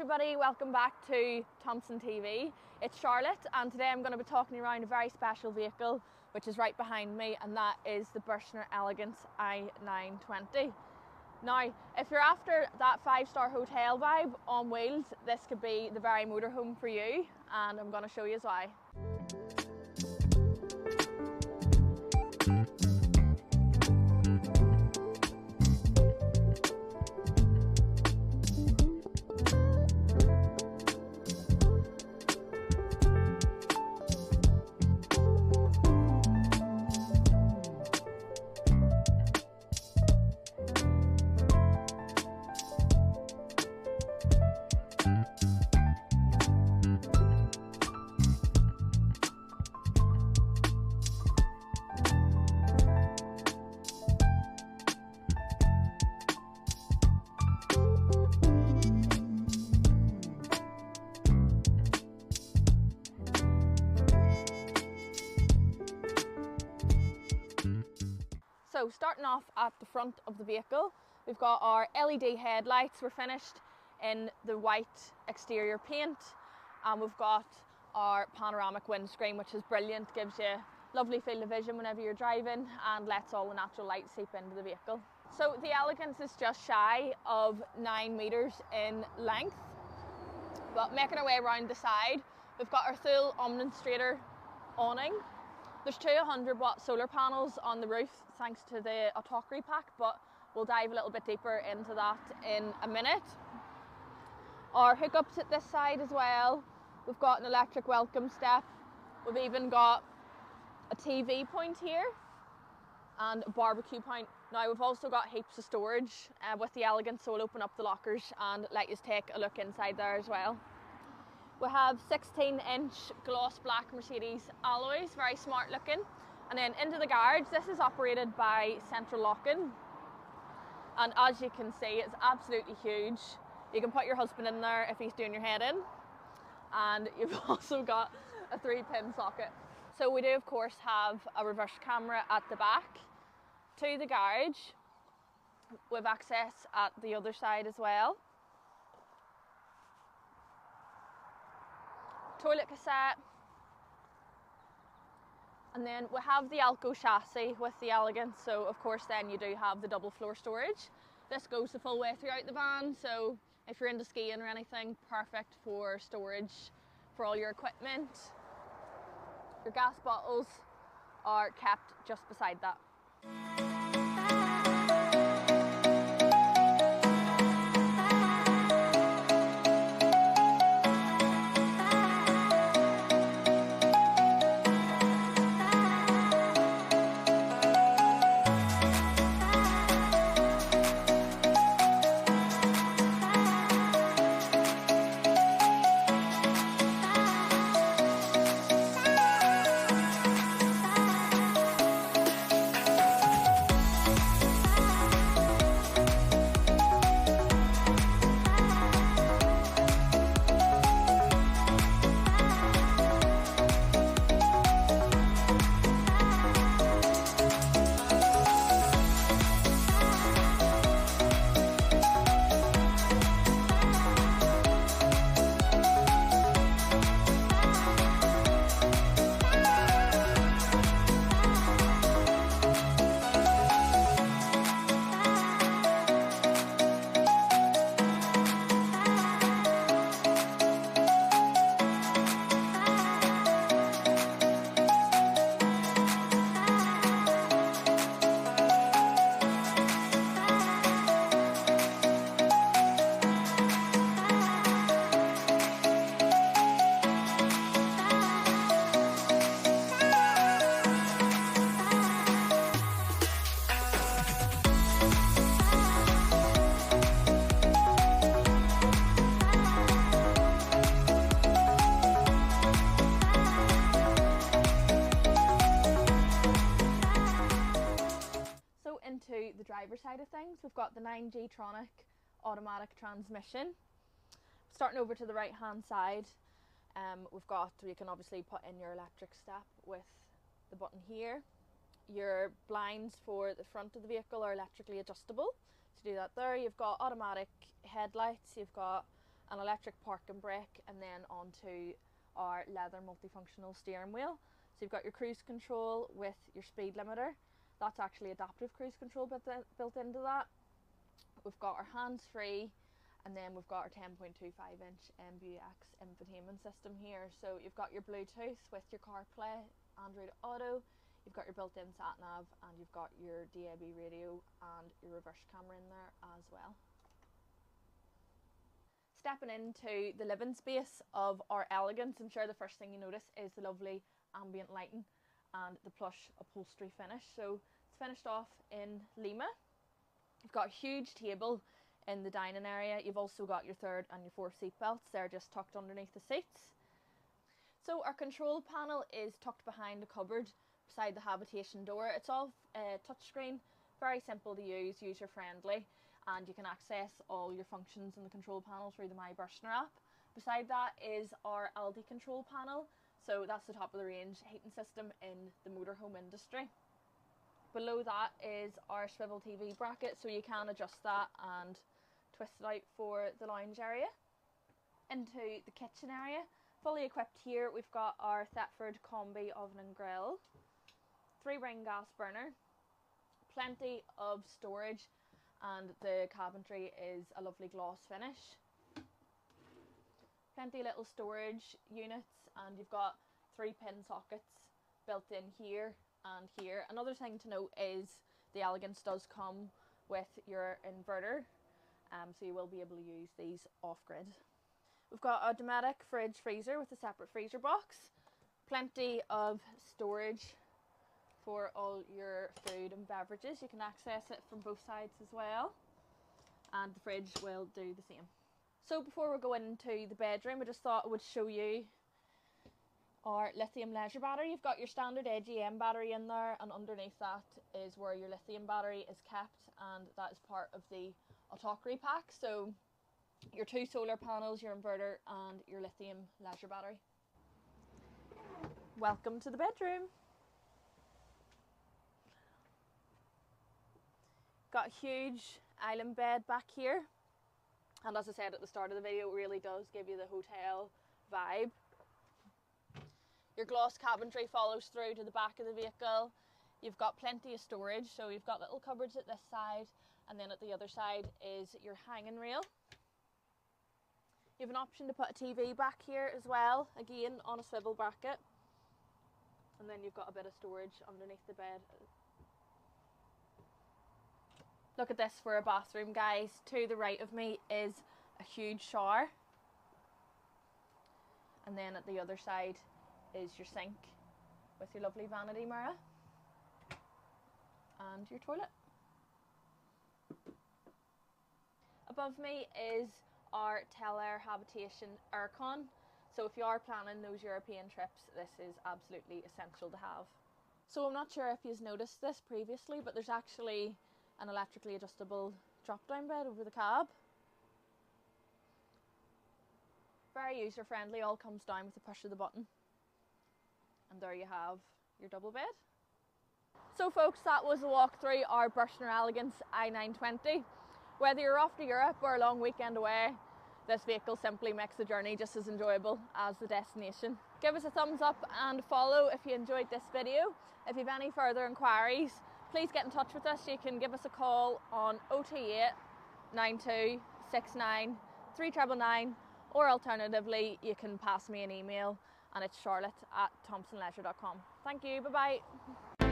everybody, welcome back to Thompson TV. It's Charlotte and today I'm going to be talking around a very special vehicle which is right behind me, and that is the Burstner Elegance i920. Now, if you're after that 5-star hotel vibe on wheels, this could be the very motorhome for you, and I'm going to show you why. So starting off at the front of the vehicle, we've got our LED headlights. We're finished in the white exterior paint, and we've got our panoramic windscreen, which is brilliant, gives you lovely field of vision whenever you're driving and lets all the natural light seep into the vehicle. So the Elegance is just shy of 9 meters in length, but making our way around the side, we've got our full demonstrator awning. There's two 100-watt solar panels on the roof thanks to the autocry pack, but we'll dive a little bit deeper into that in a minute. Our hookups at this side as well. We've got an electric welcome step. We've even got a TV point here and a barbecue point. Now we've also got heaps of storage with the Elegance, so we'll open up the lockers and let you take a look inside there as well. We have 16-inch gloss black Mercedes alloys, very smart looking. And then into the garage, this is operated by central locking. And as you can see, it's absolutely huge. You can put your husband in there if he's doing your head in. And you've also got a 3-pin socket. So we do of course have a reverse camera at the back to the garage. With access at the other side as well. Toilet cassette, and then we have the Alco chassis with the Elegance, so of course then you do have the double floor storage. This goes the full way throughout the van, so if you're into skiing or anything, perfect for storage for all your equipment. Your gas bottles are kept just beside that. Into the driver's side of things, we've got the 9G-tronic automatic transmission. Starting over to the right hand side, you can obviously put in your electric step with the button here. Your blinds for the front of the vehicle are electrically adjustable. To do that there, you've got automatic headlights, you've got an electric park and brake, and then onto our leather multifunctional steering wheel. So you've got your cruise control with your speed limiter. That's actually adaptive cruise control built into that. We've got our hands-free, and then we've got our 10.25-inch MBUX infotainment system here. So you've got your Bluetooth with your CarPlay, Android Auto, you've got your built-in sat-nav, and you've got your DAB radio and your reverse camera in there as well. Stepping into the living space of our Elegance, I'm sure the first thing you notice is the lovely ambient lighting and the plush upholstery finish. So it's finished off in Lima. You've got a huge table in the dining area. You've also got your third and your fourth seat belts. They're just tucked underneath the seats. So our control panel is tucked behind the cupboard beside the habitation door. It's all touchscreen, very simple to use, user friendly, and you can access all your functions in the control panel through the My Burstner app. Beside that is our Aldi control panel. So that's the top of the range heating system in the motorhome industry. Below that is our swivel TV bracket, so you can adjust that and twist it out for the lounge area. Into the kitchen area, fully equipped here, we've got our Thetford combi oven and grill, 3-ring gas burner, plenty of storage, and the cabinetry is a lovely gloss finish. Plenty of little storage units, and you've got 3 pin sockets built in here and here. Another thing to note is the Elegance does come with your inverter, so you will be able to use these off-grid. We've got a Dometic fridge freezer with a separate freezer box, plenty of storage for all your food and beverages. You can access it from both sides as well, and the fridge will do the same. So before we go into the bedroom, I just thought I would show you our lithium leisure battery. You've got your standard AGM battery in there, and underneath that is where your lithium battery is kept, and that is part of the autocry pack. So your 2 solar panels, your inverter, and your lithium leisure battery. Welcome to the bedroom. Got a huge island bed back here, and as I said at the start of the video, it really does give you the hotel vibe. Your gloss cabinetry follows through to the back of the vehicle. You've got plenty of storage, so you've got little cupboards at this side, and then at the other side is your hanging rail. You have an option to put a TV back here as well, again on a swivel bracket, and then you've got a bit of storage underneath the bed. Look at this for a bathroom, guys. To the right of me is a huge shower, and then at the other side is your sink with your lovely vanity mirror and your toilet. Above me is our Telair Habitation aircon. So if you are planning those European trips, this is absolutely essential to have. So I'm not sure if you've noticed this previously, but there's actually an electrically adjustable drop-down bed over the cab. Very user-friendly, all comes down with the push of the button. And there you have your double bed. So folks, that was a walk through our Burstner Elegance i920. Whether you're off to Europe or a long weekend away, this vehicle simply makes the journey just as enjoyable as the destination. Give us a thumbs up and follow if you enjoyed this video. If you have any further inquiries, please get in touch with us. You can give us a call on 028 92 69 3999, or alternatively you can pass me an email, and it's charlotte@thompsonleisure.com. Thank you, bye bye.